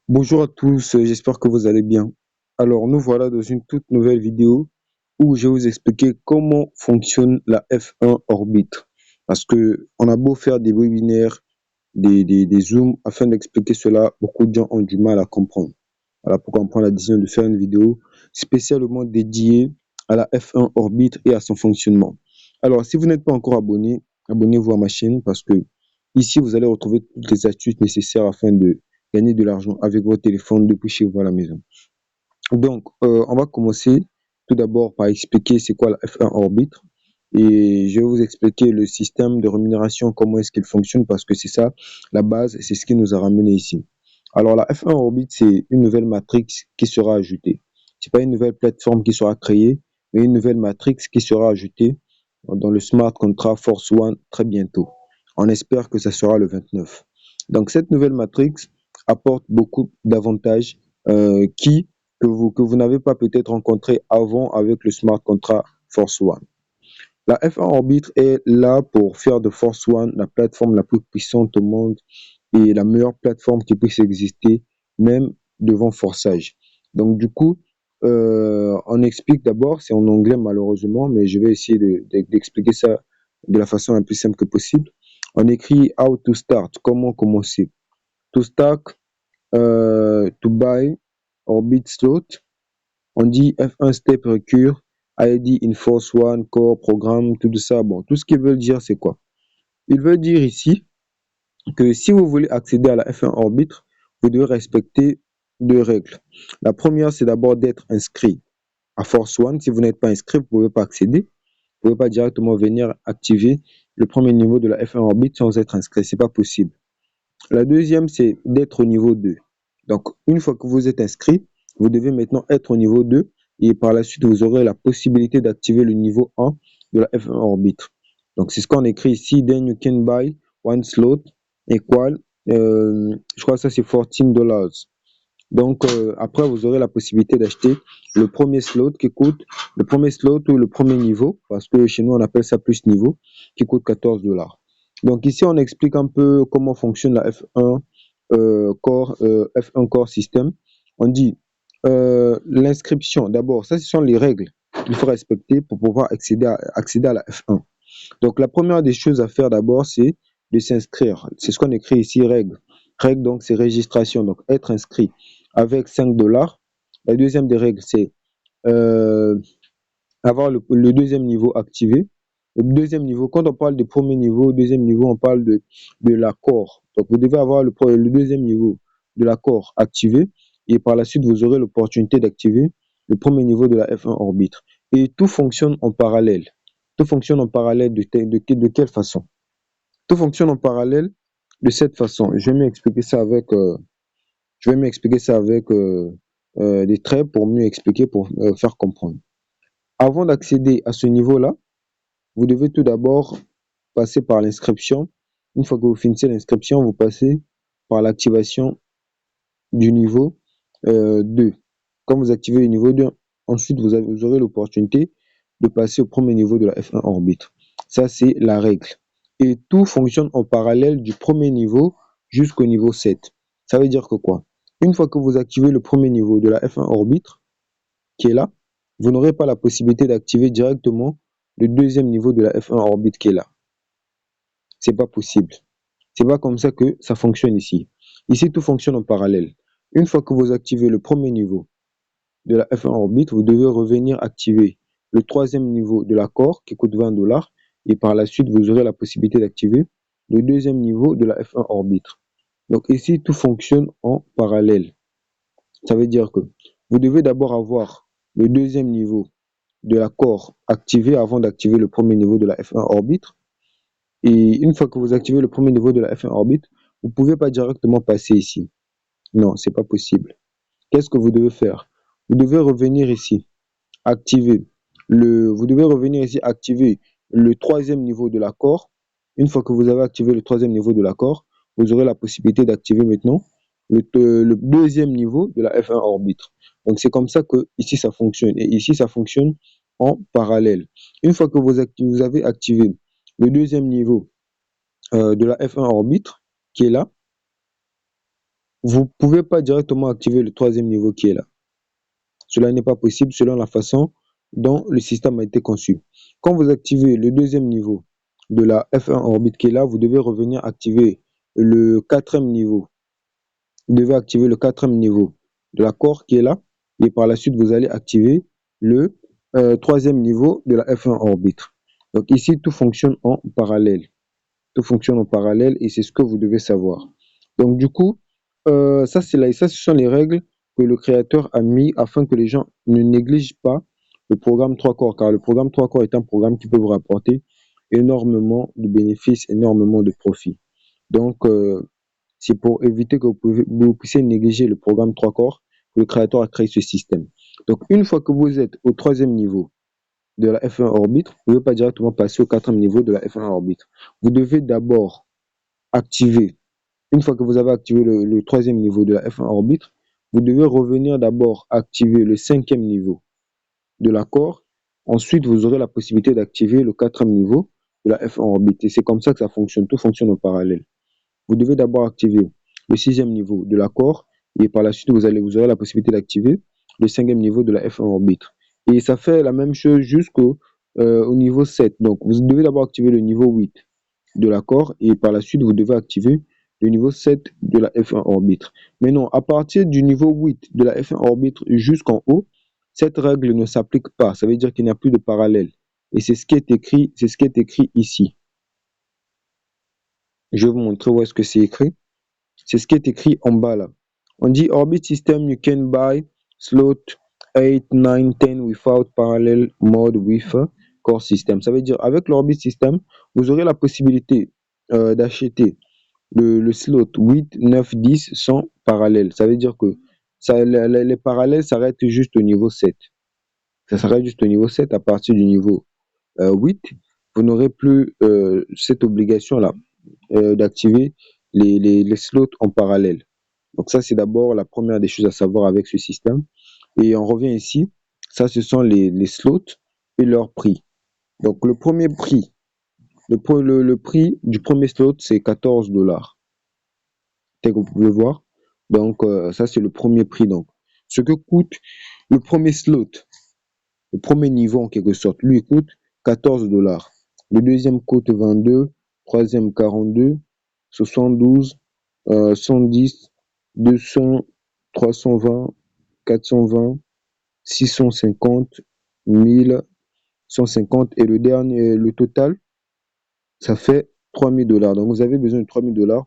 Bonjour à tous, j'espère que vous allez bien. Alors, nous voilà dans une toute nouvelle vidéo où je vais vous expliquer comment fonctionne la F1 Orbite. Parce que on a beau faire des webinaires, des zooms afin d'expliquer cela, beaucoup de gens ont du mal à comprendre. Voilà pourquoi on prend la décision de faire une vidéo spécialement dédiée à la F1 Orbite et à son fonctionnement. Alors, si vous n'êtes pas encore abonné, abonnez-vous à ma chaîne parce que ici, vous allez retrouver toutes les astuces nécessaires afin de gagner de l'argent avec votre téléphone depuis chez vous à la maison. Donc, on va commencer tout d'abord par expliquer c'est quoi la F1 Orbit et je vais vous expliquer le système de rémunération, comment est-ce qu'il fonctionne parce que c'est ça la base, c'est ce qui nous a ramené ici. Alors, la F1 Orbit, c'est une nouvelle matrix qui sera ajoutée. C'est pas une nouvelle plateforme qui sera créée, mais une nouvelle matrix qui sera ajoutée dans le smart contract Force One très bientôt. On espère que ça sera le 29. Donc, cette nouvelle matrix apporte beaucoup d'avantages qui que vous n'avez pas peut-être rencontré avant avec le smart contract Force One. La F1 Orbit est là pour faire de Force One la plateforme la plus puissante au monde et la meilleure plateforme qui puisse exister, même devant Forçage. Donc, du coup, on explique d'abord, c'est en anglais malheureusement, mais je vais essayer d'expliquer ça de la façon la plus simple que possible. On écrit how to start, comment commencer. To start, to buy, orbit slot. On dit F1 step recur, ID in force one, core, programme, tout ça. Bon, tout ce qu'ils veulent dire, c'est quoi? Ils veulent dire ici que si vous voulez accéder à la F1 Orbit, vous devez respecter deux règles. La première, c'est d'abord d'être inscrit à Force One. Si vous n'êtes pas inscrit, vous ne pouvez pas accéder. Vous ne pouvez pas directement venir activer le premier niveau de la F1 Orbit sans être inscrit. Ce n'est pas possible. La deuxième, c'est d'être au niveau 2. Donc, une fois que vous êtes inscrit, vous devez maintenant être au niveau 2 et par la suite, vous aurez la possibilité d'activer le niveau 1 de la F1 Orbit. Donc, c'est ce qu'on écrit ici. Then you can buy one slot equal, je crois que ça c'est $14. Donc, après, vous aurez la possibilité d'acheter le premier slot qui coûte, le premier slot ou le premier niveau, parce que chez nous, on appelle ça plus niveau, qui coûte $14. Donc, ici, on explique un peu comment fonctionne la F1 F1 Core System. On dit l'inscription, d'abord, ça, ce sont les règles qu'il faut respecter pour pouvoir accéder à la F1. Donc, la première des choses à faire d'abord, c'est de s'inscrire. C'est ce qu'on écrit ici, règle. Règle, donc, c'est registration, donc être inscrit avec $5. La deuxième des règles, c'est euh, avoir le deuxième niveau activé. Le deuxième niveau, quand on parle de premier niveau, deuxième niveau, on parle de l'accord. Donc, vous devez avoir le deuxième niveau de l'accord activé et par la suite, vous aurez l'opportunité d'activer le premier niveau de la F1 Orbit. Et tout fonctionne en parallèle. Tout fonctionne en parallèle de quelle façon? Tout fonctionne en parallèle de cette façon. Je vais m'expliquer ça avec des traits pour mieux expliquer, pour faire comprendre. Avant d'accéder à ce niveau-là, vous devez tout d'abord passer par l'inscription. Une fois que vous finissez l'inscription, vous passez par l'activation du niveau 2. Quand vous activez le niveau 2, ensuite vous aurez l'opportunité de passer au premier niveau de la F1 Orbit. Ça, c'est la règle. Et tout fonctionne en parallèle du premier niveau jusqu'au niveau 7. Ça veut dire que quoi? Une fois que vous activez le premier niveau de la F1 Orbit, qui est là, vous n'aurez pas la possibilité d'activer directement le deuxième niveau de la F1 Orbit qui est là. C'est pas possible. C'est pas comme ça que ça fonctionne ici. Ici, tout fonctionne en parallèle. Une fois que vous activez le premier niveau de la F1 Orbit, vous devez revenir activer le troisième niveau de l'accord qui coûte $20 et par la suite, vous aurez la possibilité d'activer le deuxième niveau de la F1 Orbit. Donc ici, tout fonctionne en parallèle. Ça veut dire que vous devez d'abord avoir le deuxième niveau de l'accord activé avant d'activer le premier niveau de la F1 Orbit. Et une fois que vous activez le premier niveau de la F1 Orbit, vous ne pouvez pas directement passer ici. Non, c'est pas possible. Qu'est-ce que vous devez faire? Vous devez revenir ici, activer vous devez revenir ici, activer le troisième niveau de l'accord. Une fois que vous avez activé le troisième niveau de l'accord, vous aurez la possibilité d'activer maintenant le deuxième niveau de la F1 Orbit. Donc c'est comme ça que ici ça fonctionne. Et ici ça fonctionne en parallèle. Une fois que vous avez activé le deuxième niveau de la F1 Orbit, qui est là, vous ne pouvez pas directement activer le troisième niveau qui est là. Cela n'est pas possible selon la façon dont le système a été conçu. Quand vous activez le deuxième niveau de la F1 orbite qui est là, vous devez revenir activer le quatrième niveau. Vous devez activer le quatrième niveau de la core qui est là. Et par la suite, vous allez activer le troisième niveau de la F1 orbite. Donc ici, tout fonctionne en parallèle. Tout fonctionne en parallèle et c'est ce que vous devez savoir. Donc du coup, ça, ce sont les règles que le créateur a mis afin que les gens ne négligent pas le programme 3 corps, car le programme 3 corps est un programme qui peut vous rapporter énormément de bénéfices, énormément de profits. Donc, c'est pour éviter que vous puissiez négliger le programme 3 corps que le créateur a créé ce système. Donc, une fois que vous êtes au troisième niveau de la F1 orbite, vous ne pouvez pas directement passer au quatrième niveau de la F1 orbite. Vous devez d'abord activer, une fois que vous avez activé le troisième niveau de la F1 orbite, vous devez revenir d'abord activer le cinquième niveau de l'accord. Ensuite, vous aurez la possibilité d'activer le quatrième niveau de la F1 orbite. Et c'est comme ça que ça fonctionne. Tout fonctionne en parallèle. Vous devez d'abord activer le sixième niveau de l'accord et par la suite, vous aurez la possibilité d'activer le cinquième niveau de la F1 orbite. Et ça fait la même chose jusqu'au au niveau 7. Donc, vous devez d'abord activer le niveau 8 de l'accord et par la suite, vous devez activer le niveau 7 de la F1 orbite. Mais non, à partir du niveau 8 de la F1 orbite jusqu'en haut, cette règle ne s'applique pas. Ça veut dire qu'il n'y a plus de parallèle. Et c'est ce qui est écrit ici. Je vais vous montrer où est-ce que c'est écrit. C'est ce qui est écrit en bas là. On dit Orbit System, you can buy slot 8, 9, 10 without parallel mode with core system. Ça veut dire avec l'Orbit System, vous aurez la possibilité d'acheter le slot 8, 9, 10 sans parallèle. Ça veut dire que les parallèles s'arrêtent juste au niveau 7. Ça s'arrête juste au niveau 7. À partir du niveau 8, vous n'aurez plus cette obligation-là d'activer les slots en parallèle. Donc ça, c'est d'abord la première des choses à savoir avec ce système. Et on revient ici, ça, ce sont les slots et leur prix. Donc le premier prix, le prix du premier slot, c'est 14 $. Tel que vous pouvez voir. Donc ça, c'est le premier prix. Donc, ce que coûte le premier slot, le premier niveau en quelque sorte, lui, il coûte 14 $. Le deuxième coûte 22, troisième 42, 72, 110, 200, 320, 420, 650, 1000, 150 et le dernier, le total, ça fait 3000 $. Donc vous avez besoin de 3000 $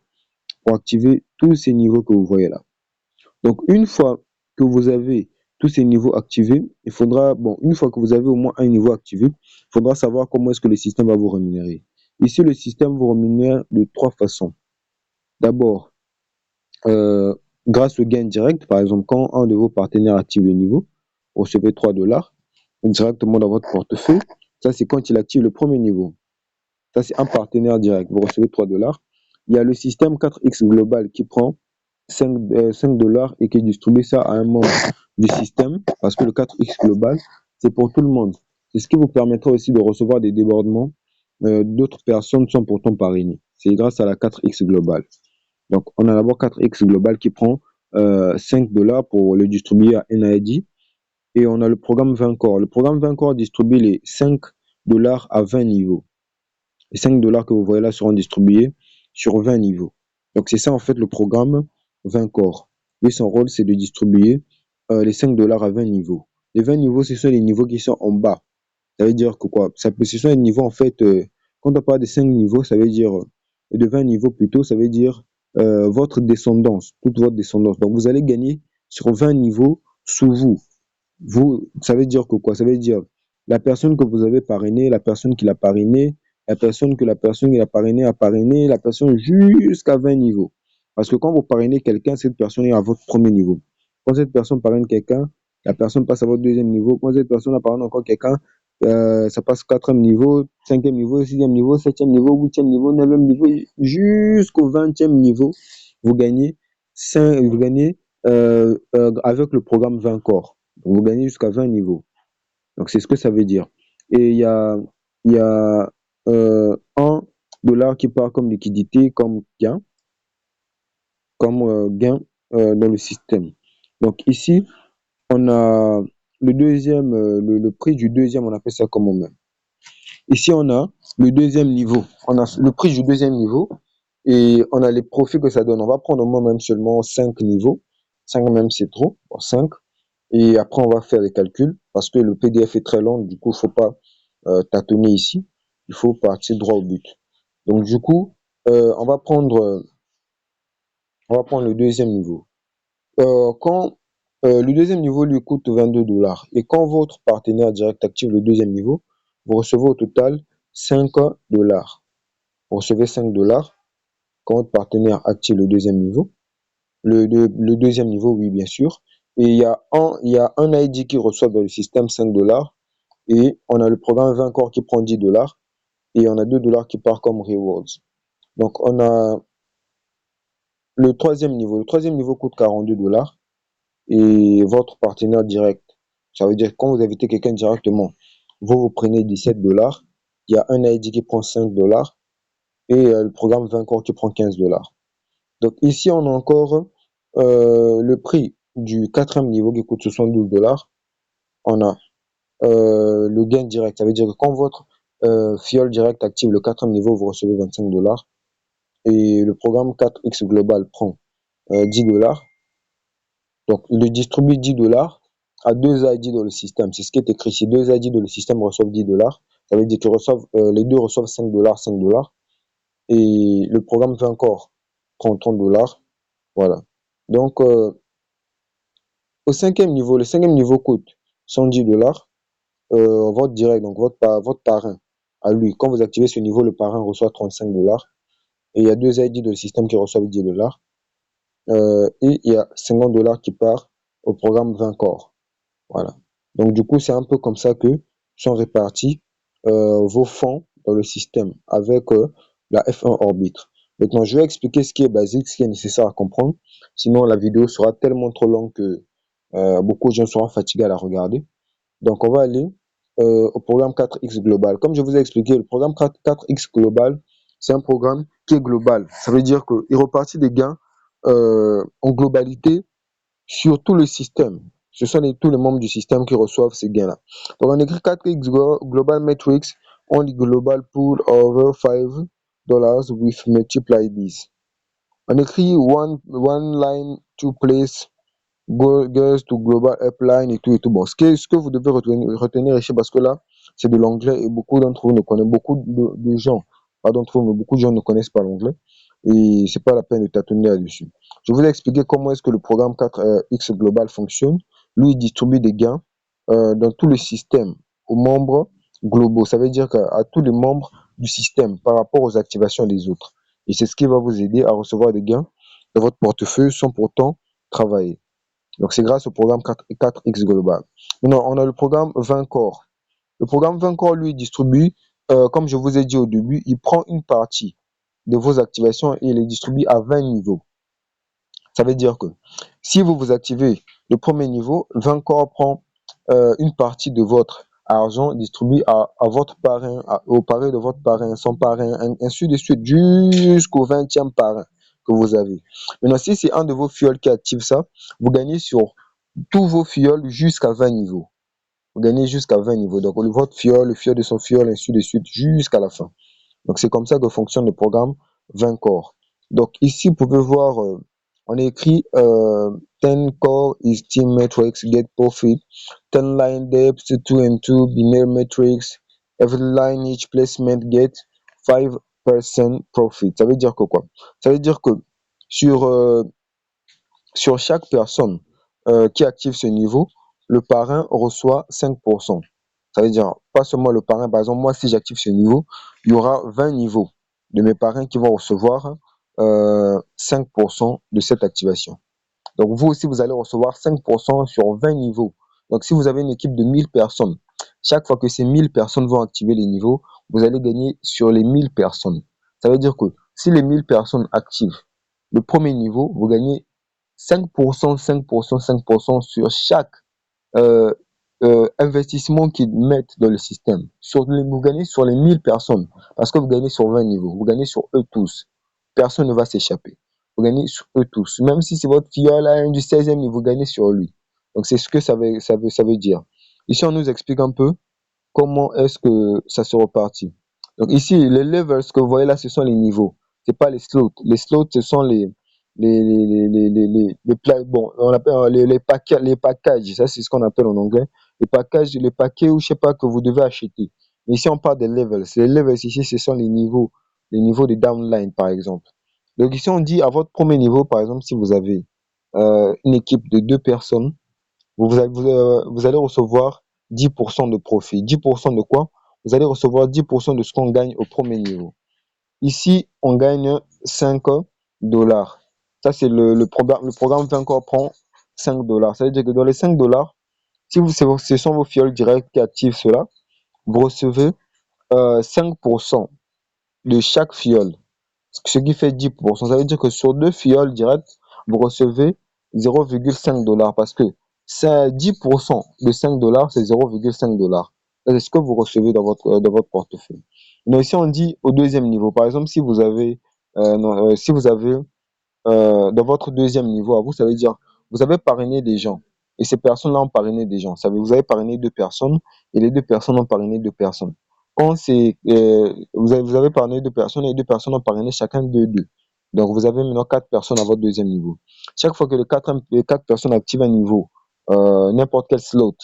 pour activer tous ces niveaux que vous voyez là. Donc une fois que vous avez tous ces niveaux activés, il faudra, bon, une fois que vous avez au moins un niveau activé, il faudra savoir comment est-ce que le système va vous rémunérer. Ici, le système vous rémunère de trois façons. D'abord, euh, grâce au gain direct, par exemple, quand un de vos partenaires active le niveau, vous recevez 3 $ directement dans votre portefeuille. Ça, c'est quand il active le premier niveau. Ça, c'est un partenaire direct. Vous recevez 3 $. Il y a le système 4X global qui prend 5 $ et qui distribue ça à un membre du système parce que le 4X global, c'est pour tout le monde. C'est ce qui vous permettra aussi de recevoir des débordements d'autres personnes sans pourtant parrainer. C'est grâce à la 4X global. Donc, on a d'abord 4X global qui prend 5 $ pour le distribuer à NID. Et on a le programme 20 corps. Le programme 20 corps distribue les 5 $ à 20 niveaux. Les 5 $ que vous voyez là seront distribués sur 20 niveaux. Donc, c'est ça en fait le programme 20 corps. Lui, son rôle, c'est de distribuer les 5 $ à 20 niveaux. Les 20 niveaux, ce sont les niveaux qui sont en bas. Ça veut dire que quoi? Ce sont les niveaux en fait, quand on parle de 5 niveaux, ça veut dire de 20 niveaux plutôt, ça veut dire votre descendance, toute votre descendance. Donc vous allez gagner sur 20 niveaux sous vous. Vous, ça veut dire que quoi? Ça veut dire la personne que vous avez parrainée, la personne qui l'a parrainé, la personne qui l'a parrainé, la personne jusqu'à 20 niveaux. Parce que quand vous parrainez quelqu'un, cette personne est à votre premier niveau. Quand cette personne parraine quelqu'un, la personne passe à votre deuxième niveau. Quand cette personne parraine encore quelqu'un, ça passe quatrième niveau, cinquième niveau, sixième niveau, septième niveau, huitième niveau, neuvième niveau, jusqu'au 20e niveau. Vous gagnez, vous gagnez avec le programme 20 corps. Donc, vous gagnez jusqu'à 20 niveaux. Donc, c'est ce que ça veut dire. Et il y a 1 $ qui part comme liquidité, comme gain, dans le système. Donc ici, on a le deuxième, le prix du deuxième, on appelle ça comment même. Ici, on a le deuxième niveau. On a le prix du deuxième niveau et on a les profits que ça donne. On va prendre au moins même seulement 5 niveaux. 5 même, c'est trop. Bon, 5. Et après, on va faire les calculs parce que le PDF est très long. Du coup, il ne faut pas tâtonner ici. Il faut partir droit au but. Donc, du coup, on va prendre le deuxième niveau. Quand le deuxième niveau lui coûte 22 $, et quand votre partenaire direct active le deuxième niveau, vous recevez au total 5 $. Vous recevez 5 $ quand votre partenaire active le deuxième niveau. Le deuxième niveau, oui, bien sûr. Et il y a un ID qui reçoit dans le système 5 $, et on a le programme 20 corps qui prend 10 $, et on a 2 $ qui part comme rewards. Donc, on a le troisième niveau. Le troisième niveau coûte 42 $. Et votre partenaire direct. Ça veut dire que quand vous invitez quelqu'un directement, vous prenez 17 $. Il y a un ID qui prend 5 $ et le programme 20 corps qui prend 15 $. Donc ici, on a encore le prix du quatrième niveau qui coûte 72 $. On a le gain direct. Ça veut dire que quand votre fiole direct active le quatrième niveau, vous recevez 25 $. Et le programme 4X Global prend 10 $. Donc, il distribue 10 $ à deux ID dans le système. C'est ce qui est écrit ici. Deux ID dans le système reçoivent 10 $. Ça veut dire que les deux reçoivent 5 $, 5 $. Et le programme 20 corps prend 30 $. Voilà. Donc, le cinquième niveau coûte 110 $. Votre direct, donc votre parrain, à lui, quand vous activez ce niveau, le parrain reçoit 35 $. Et il y a deux ID dans le système qui reçoivent 10 $. Et il y a 50 $ qui part au programme 20 corps. Voilà. Donc, du coup, c'est un peu comme ça que sont répartis vos fonds dans le système avec la F1 Orbiter. Maintenant, je vais expliquer ce qui est basique, ce qui est nécessaire à comprendre. Sinon, la vidéo sera tellement trop longue que beaucoup de gens seront fatigués à la regarder. Donc, on va aller au programme 4X Global. Comme je vous ai expliqué, le programme 4X Global, c'est un programme qui est global. Ça veut dire qu'il repartit des gains en globalité sur tout le système. Ce sont tous les membres du système qui reçoivent ces gains-là. Donc, on écrit 4X Global Metrics on the global pool over $5 with multiply this. On écrit one line, two place, goes to global upline et tout et tout. Bon, ce que vous devez retenir ici, parce que là, c'est de l'anglais et beaucoup d'entre vous ne connaissent, de gens, pas d'entre vous, mais beaucoup de gens ne connaissent pas l'anglais et c'est pas la peine de tâtonner là-dessus. Je vous ai expliqué comment est-ce que le programme 4X Global fonctionne. Lui, il distribue des gains dans tout le système aux membres globaux. Ça veut dire qu'à tous les membres du système par rapport aux activations des autres. Et c'est ce qui va vous aider à recevoir des gains dans votre portefeuille sans pourtant travailler. Donc, c'est grâce au programme 4X Global. Maintenant, on a le programme 20 corps. Le programme 20 corps, lui, distribue, comme je vous ai dit au début, il prend une partie de vos activations et il les distribue à 20 niveaux. Ça veut dire que si vous vous activez le premier niveau, 20 corps prend une partie de votre argent distribué à votre parrain, au parrain de votre parrain, son parrain, ainsi de suite, jusqu'au 20e parrain que vous avez. Maintenant, si c'est un de vos fioles qui active ça, vous gagnez sur tous vos fioles jusqu'à 20 niveaux. Vous gagnez jusqu'à 20 niveaux. Donc, votre fiole, le fiole de son fiole, ainsi de suite, jusqu'à la fin. Donc, c'est comme ça que fonctionne le programme 20 corps. Donc, ici, vous pouvez voir, on a écrit 10 core is team metrics, get profit, 10 line depth, 2 and 2, binary metrics, every line each placement get 5% profit. Ça veut dire que quoi? Ça veut dire que sur, euh, sur chaque personne qui active ce niveau, le parrain reçoit 5%. Ça veut dire, pas seulement le parrain, par exemple, moi, si j'active ce niveau, il y aura 20 niveaux de mes parrains qui vont recevoir 5% de cette activation. Donc, vous aussi, vous allez recevoir 5% sur 20 niveaux. Donc, si vous avez une équipe de 1000 personnes, chaque fois que ces 1000 personnes vont activer les niveaux, vous allez gagner sur les 1000 personnes. Ça veut dire que si les 1000 personnes activent le premier niveau, vous gagnez 5%, 5%, 5% sur chaque euh, investissement qu'ils mettent dans le système. Vous gagnez sur les 1000 personnes parce que vous gagnez sur 20 niveaux. Vous gagnez sur eux tous. Personne ne va s'échapper. vous gagnez sur eux tous. Même si c'est votre filleul à un du 16e niveau, vous gagnez sur lui. Donc c'est ce que ça veut dire. Ici, on nous explique un peu comment est-ce que ça se repartit. Donc ici, les levels que vous voyez là, ce sont les niveaux. C'est pas les slots. Les slots, ce sont bon, on appelle les packages. Ça, c'est ce qu'on appelle en anglais. Les packages, les paquets ou je sais pas que vous devez acheter. Mais ici, on parle des levels. Les levels ici, ce sont les niveaux de downline, par exemple. Donc ici, on dit à votre premier niveau, par exemple, si vous avez une équipe de 2 personnes, vous allez recevoir 10% de profit. 10% de quoi? Vous allez recevoir 10% de ce qu'on gagne au premier niveau. Ici, on gagne 5 dollars. Ça, c'est le programme fait encore prend 5 dollars. Ça veut dire que dans les 5 dollars, si ce sont vos fioles directs qui activent cela, vous recevez 5% de chaque fiole, ce qui fait 10%. Ça veut dire que sur 2 fioles directes, vous recevez 0,5 dollars parce que c'est 10% de 5 dollars, c'est 0,5 dollars. C'est ce que vous recevez dans votre portefeuille. Mais ici, on dit au deuxième niveau. Par exemple, si vous avez, non, si vous avez dans votre deuxième niveau à vous, ça veut dire vous avez parrainé des gens et ces personnes-là ont parrainé des gens. Ça veut, vous avez parrainé 2 personnes et les 2 personnes ont parrainé 2 personnes. Quand vous avez parrainé 2 personnes et 2 personnes ont parrainé chacun de deux. Donc vous avez maintenant 4 personnes à votre deuxième niveau. Chaque fois que les 4 personnes activent un niveau, n'importe quel slot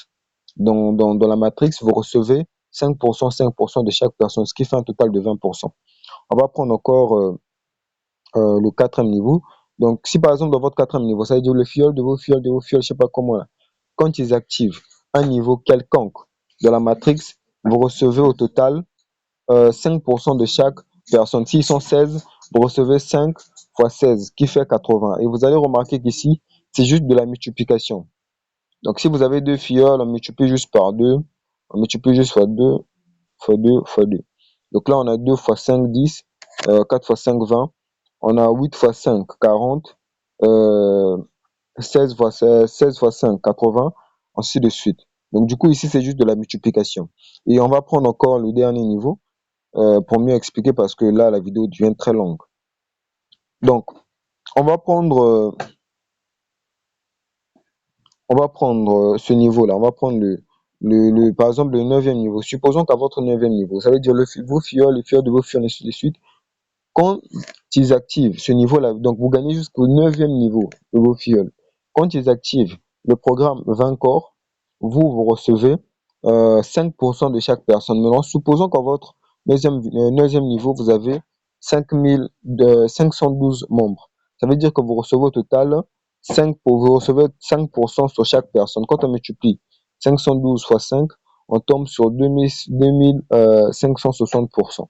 dans la matrix, vous recevez 5%, 5% de chaque personne, ce qui fait un total de 20%. On va prendre encore le quatrième niveau. Donc, si par exemple dans votre quatrième niveau, ça veut dire le fiole de vos fioles, je sais pas comment là, quand ils activent un niveau quelconque de la matrix, vous recevez au total 5% de chaque personne. S'ils sont 16, vous recevez 5 fois 16, qui fait 80. Et vous allez remarquer qu'ici, c'est juste de la multiplication. Donc, si vous avez 2 fioles, on multiplie juste par 2, on multiplie juste fois 2, fois 2, fois 2. Donc là, on a 2 fois 5, 10, 4 fois 5, 20. On a 8 fois 5, 40, euh, 16 fois 16, 16 fois 5, 80, ainsi de suite. Donc du coup, ici, c'est juste de la multiplication. Et on va prendre encore le dernier niveau pour mieux expliquer parce que là, la vidéo devient très longue. Donc, on va prendre, euh, on va prendre ce niveau-là. On va prendre par exemple, le neuvième niveau. Supposons qu'à votre neuvième niveau, ça veut dire vos fioles, les fioles de vos fioles, ainsi de suite. Quand ils activent ce niveau-là, donc vous gagnez jusqu'au neuvième niveau de vos fioles. Quand ils activent le programme 20 corps, vous recevez 5% de chaque personne. Maintenant, supposons qu'à votre neuvième niveau, vous avez 512 membres. Ça veut dire que vous recevez au total vous recevez 5% sur chaque personne. Quand on multiplie 512 fois 5, on tombe sur 2560%.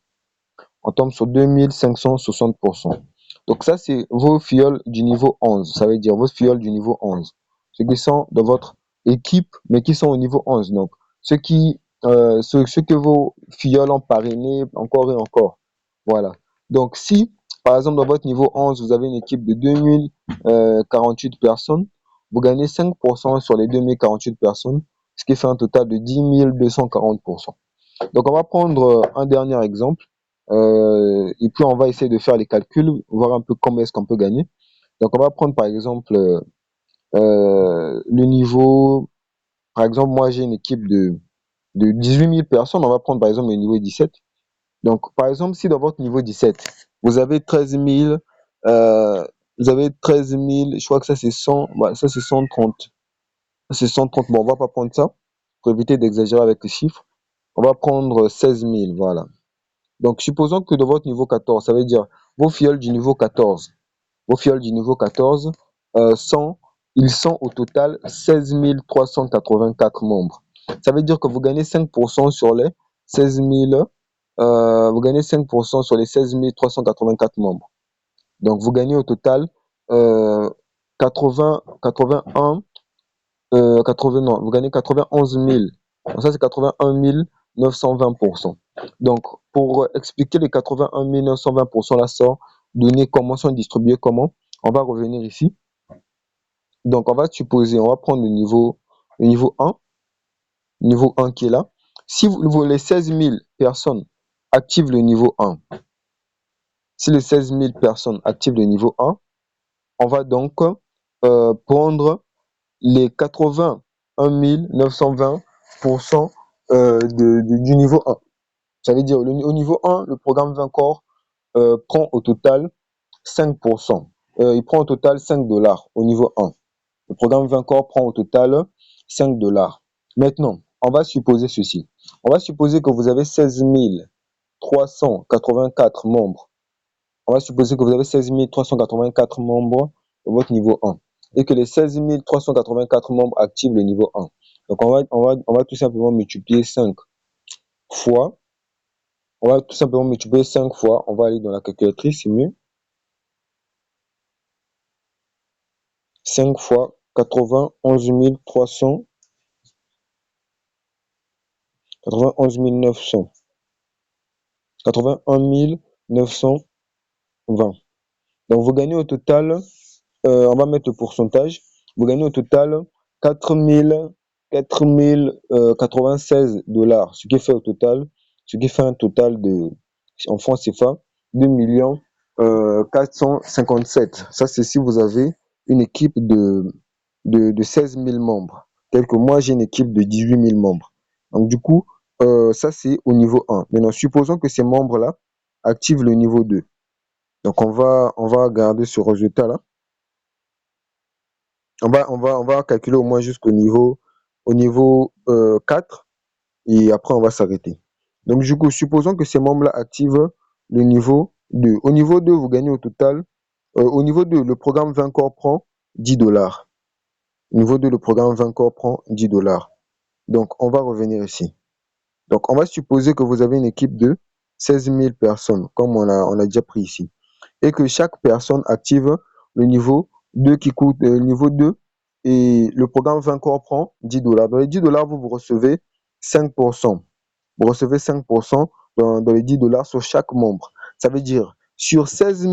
On tombe sur 2560%. Donc ça, c'est vos fioles du niveau 11. Ça veut dire vos fioles du niveau 11. Ceux qui sont de votre équipe, mais qui sont au niveau 11. Donc, ceux que vos fioles ont parrainé encore et encore. Voilà. Donc, si, par exemple, dans votre niveau 11, vous avez une équipe de 2048 personnes, vous gagnez 5% sur les 2048 personnes, ce qui fait un total de 10 240%. Donc, on va prendre un dernier exemple. Et puis, on va essayer de faire les calculs, voir un peu comment est-ce qu'on peut gagner. Donc, on va prendre par exemple le niveau. Par exemple, moi, j'ai une équipe de 18 000 personnes. On va prendre par exemple le niveau 17. Donc, par exemple, si dans votre niveau 17, vous avez 13 000, je crois que ça c'est 100, ouais, ça c'est 130. C'est 130. Bon, on va pas prendre ça pour éviter d'exagérer avec les chiffres. On va prendre 16 000, voilà. Donc, supposons que dans votre niveau 14, ça veut dire vos fioles du niveau 14, vos fioles du niveau 14 ils sont au total 16 384 membres. Ça veut dire que vous gagnez 5% sur les 16 000, vous gagnez 5% sur les 16 384 membres. Donc, vous gagnez au total 80, 81 80, non, vous gagnez 91 000. Donc ça, c'est 81 920%. Donc, pour expliquer les 81 920%, là, sont donnés comment, sont distribués comment, on va revenir ici. Donc, on va supposer, on va prendre le niveau 1 qui est là. Si les 16 000 personnes activent le niveau 1, si les 16 000 personnes activent le niveau 1, on va donc prendre les 81 920% du niveau 1. Ça veut dire au niveau 1, le programme 20 corps prend au total 5%. Il prend au total 5 dollars au niveau 1. Le programme 20 corps prend au total 5 dollars. Maintenant, on va supposer ceci. On va supposer que vous avez 16 384 membres. On va supposer que vous avez 16 384 membres de votre niveau 1 et que les 16 384 membres activent le niveau 1. Donc, on va tout simplement multiplier 5 fois. On va tout simplement multiplier 5 fois. On va aller dans la calculatrice, c'est mieux. 5 fois 91 300, 91 900, 81 920. Donc, vous gagnez au total, on va mettre le pourcentage, vous gagnez au total 4096 dollars, ce qui fait au total, ce qui fait un total de, en francs CFA, 2 457. Ça, c'est si vous avez une équipe de 16 000 membres. Tel que moi, j'ai une équipe de 18 000 membres. Donc, du coup, ça, c'est au niveau 1. Maintenant, supposons que ces membres-là activent le niveau 2. Donc, on va garder ce résultat-là. On va calculer au moins jusqu'au niveau, au niveau 4 et après, on va s'arrêter. Donc, du coup, supposons que ces membres-là activent le niveau 2. Au niveau 2, vous gagnez au total, au niveau 2, le programme 20 corps prend 10 dollars. Au niveau 2, le programme 20 corps prend 10 dollars. Donc, on va revenir ici. Donc, on va supposer que vous avez une équipe de 16 000 personnes, comme on a déjà pris ici. Et que chaque personne active le niveau 2 qui coûte niveau 2 et le programme 20 corps prend 10 dollars. Dans les 10 dollars, vous recevez 5%. Vous recevez 5% dans les 10 dollars sur chaque membre. Ça veut dire sur 16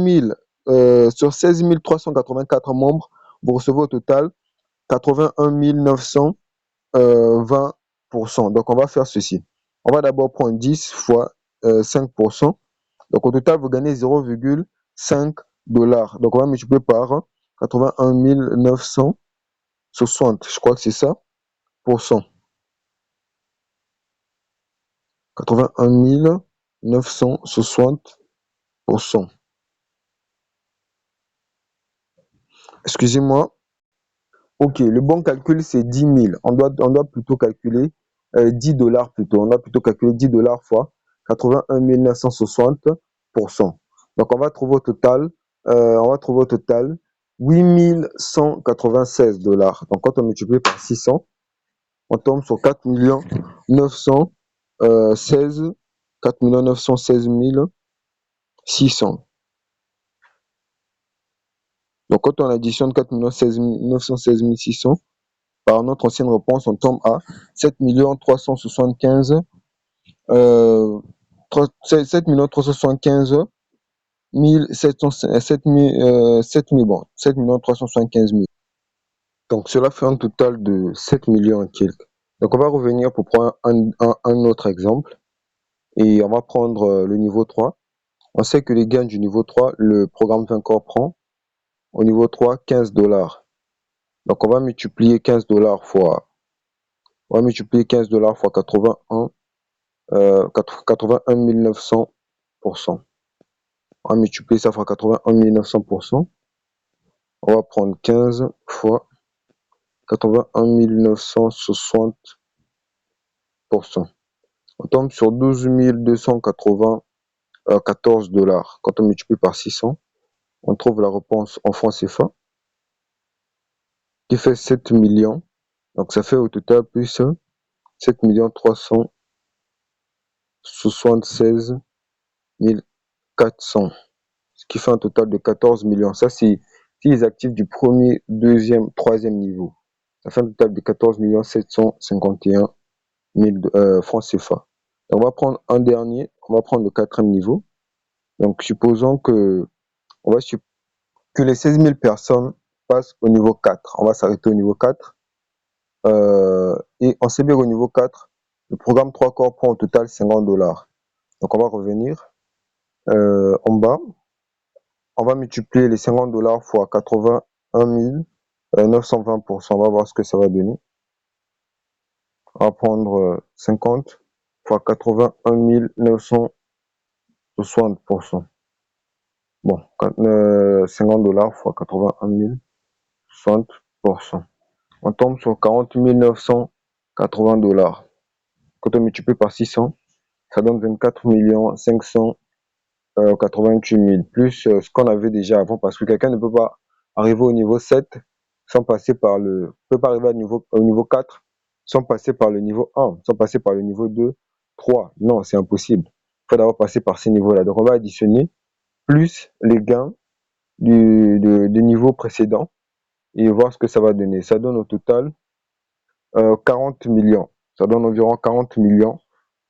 384 membres, vous recevez au total 81 920%. Donc, on va faire ceci. On va d'abord prendre 10 fois 5%. Donc, au total, vous gagnez 0,5 dollars. Donc, on va multiplier par 81 960. Je crois que c'est ça, pour cent. 81 960%. Excusez-moi. Ok, le bon calcul, c'est 10 000. On doit plutôt calculer 10 dollars plutôt. On doit plutôt calculer 10 dollars fois 81 960%. Donc, on va trouver au total 8 196 dollars. Donc, quand on multiplie par 600, on tombe sur 4 916 4 916 600. Donc, quand on additionne 4 916 600 par notre ancienne réponse, on tombe à 7 375 7 375 7 375 000. Donc, cela fait un total de 7 millions et quelques. Donc, on va revenir pour prendre un autre exemple. Et on va prendre le niveau 3. On sait que les gains du niveau 3, le programme 20 corps prend au niveau 3 15 dollars. Donc, on va multiplier 15 dollars fois, on va multiplier 15 dollars fois 81 900%. On va multiplier ça fois 81 900%. On va prendre 15 fois 81 960%. On tombe sur 12 294 dollars. Quand on multiplie par 600, on trouve la réponse en francs CFA qui fait 7 millions. Donc ça fait au total plus 7 376 400. Ce qui fait un total de 14 millions. Ça, c'est les actifs du premier, deuxième, troisième niveau. Ça fait un total de 14 751 000 francs CFA. On va prendre un dernier, on va prendre le quatrième niveau. Donc, supposons que, que les 16 000 personnes passent au niveau 4. On va s'arrêter au niveau 4. Et on sait bien qu'au niveau 4, le programme 3 corps prend au total 50 dollars. Donc, on va revenir en bas. On va multiplier les 50 dollars fois 81 920%. On va voir ce que ça va donner. On va prendre 50 fois 81 960%. Bon, 50 dollars fois 81 060%. On tombe sur 40 980 dollars. Quand on multiplie par 600, ça donne 24 588 000, plus ce qu'on avait déjà avant, parce que quelqu'un ne peut pas arriver au niveau 7 sans passer par peut pas arriver au niveau 4 sans passer par le niveau 1, sans passer par le niveau 2, 3. Non, c'est impossible. Il faut d'abord passer par ces niveaux-là. Donc, on va additionner plus les gains du niveau précédent et voir ce que ça va donner. Ça donne au total 40 millions. Ça donne environ 40 millions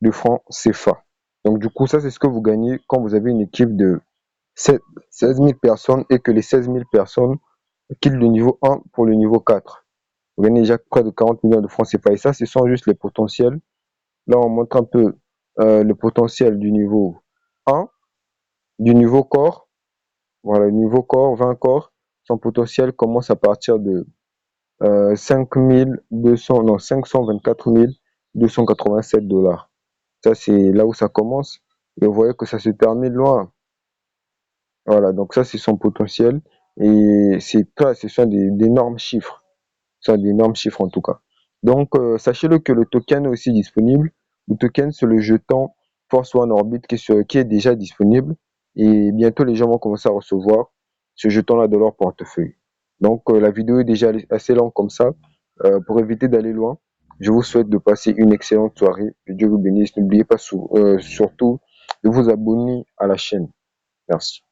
de francs CFA. Donc, du coup, ça, c'est ce que vous gagnez quand vous avez une équipe de 16 000 personnes et que les 16 000 personnes quittent le niveau 1 pour le niveau 4. Vous gagnez déjà près de 40 millions de francs CFA. Et ça, ce sont juste les potentiels. Là, on montre un peu le potentiel du niveau 1, du niveau corps. Voilà, le niveau corps, 20 corps. Son potentiel commence à partir de 524 287 dollars. Ça, c'est là où ça commence. Et vous voyez que ça se termine loin. Voilà, donc ça, c'est son potentiel. Et ce sont d'énormes chiffres. Ce sont d'énormes chiffres en tout cas. Donc, sachez-le que le token est aussi disponible. Le token, c'est le jeton Force One Orbit qui est déjà disponible. Et bientôt, les gens vont commencer à recevoir ce jeton-là de leur portefeuille. Donc, la vidéo est déjà assez longue comme ça. Pour éviter d'aller loin, je vous souhaite de passer une excellente soirée. Que Dieu vous bénisse. N'oubliez pas surtout de vous abonner à la chaîne. Merci.